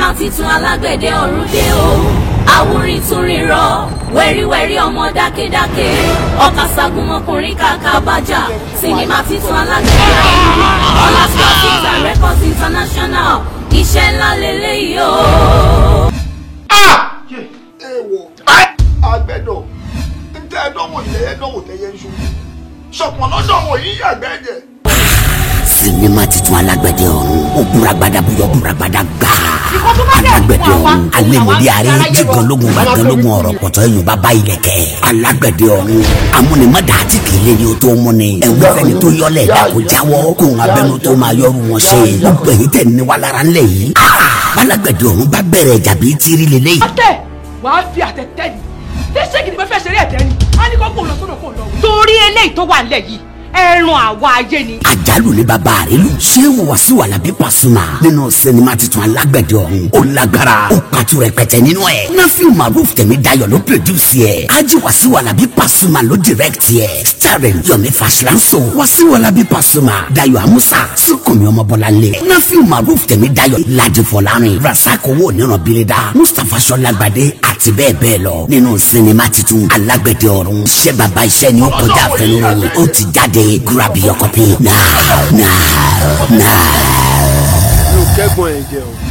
sinimá titun alágbẹ̀dẹ ọ̀run dé o. Àwòrán tún rírọ wẹ́ríwẹ́rí ọmọ dákẹ́dákẹ́ ọ̀kasàgùn ọkùnrin kàkà bàjá. Sinimá titun alágbẹ̀dẹ ọ̀run Ọlá Studios and Records International iṣẹ́ ńlá lélẹ́yìí o. Èèwọ̀ àgbẹ̀dọ̀ ntẹ́ ẹ̀dọ́wọ̀ ilẹ̀ ẹ̀dọ́wọ̀ tẹ̀yẹ ń ṣubú ṣọ̀pọ̀ lọ́dọ̀wọ̀ yìí àgbẹ̀dẹ̀. Sinimá titun alágbẹ̀dẹ ọ̀run ó búragbada búyọ̀ búragbada gbà. Alágbẹ̀dẹ ọ̀run alẹ́mọ̀dé ààrẹ jíganlógún gbàganlógún ọ̀rọ̀ pọ̀tọ́ ẹ̀yìn bàbá ilẹ̀kẹ̀. Alágbẹ̀dẹ ọ̀run amúnimọ̀dá àti kìlẹ̀ ni ó tó múni. ẹ̀wọ́n fẹ́ni tó yọlẹ̀ ẹ̀dá kó jáwọ́ kó ń abẹ́nu tó máa yọrù wọn ṣe. gbogbo èyí tẹ̀ ní wa lára ńlẹ̀ yìí. Alágbẹ̀dẹ ọ̀run bá bẹ̀rẹ̀ ẹ̀jà bíi tírí lélẹ́yìí. àtẹ wàá fi àtẹ̀tẹ̀ ni tẹ́sẹ̀ gidi bẹ́ẹ̀ fẹ́ ṣeré ẹ̀tẹ́ ni a ní kó kó lọ sódò kó lọ. torí eléyìí tó wà nílẹ̀ yìí ẹran àwa ayé ni. àjálù ní bàbá rẹ lù. Ṣéwù Wasiu Alabi Pasuma nínú sinimá titun alágbẹ̀dẹ ọ̀run ó lágbára ó pàtó rẹpẹtẹ nínú ẹ̀. Nafiu Maruf Tẹ̀mídayọ̀ ló pèdúsì ẹ̀. Haji Wasiu Alabi Pasuma ló dìrẹ́kìtì ẹ̀. starring Yomi Fashlanso, Wasiu Alabi Pasuma, Dayo Amusa, Sunkànmí Ọmọbọ́láńlé, Nafiu Maruf Tẹ̀mídayọ̀, Ládi Fọlárin, Rasaki Owó Onírànbírídà, Mustapha Ṣọlágbadé àti bẹ́ẹ̀ bẹ́ẹ̀ lọ nínú sinimá titun alágbẹ̀dẹ ọ̀run. Iṣẹ́ bàbá iṣẹ́ ni ó kọjá àfẹnuròyìn ó ti jáde. Grab your copy now. Yóò kẹ́gbọ́n ẹ̀ jẹ́ o.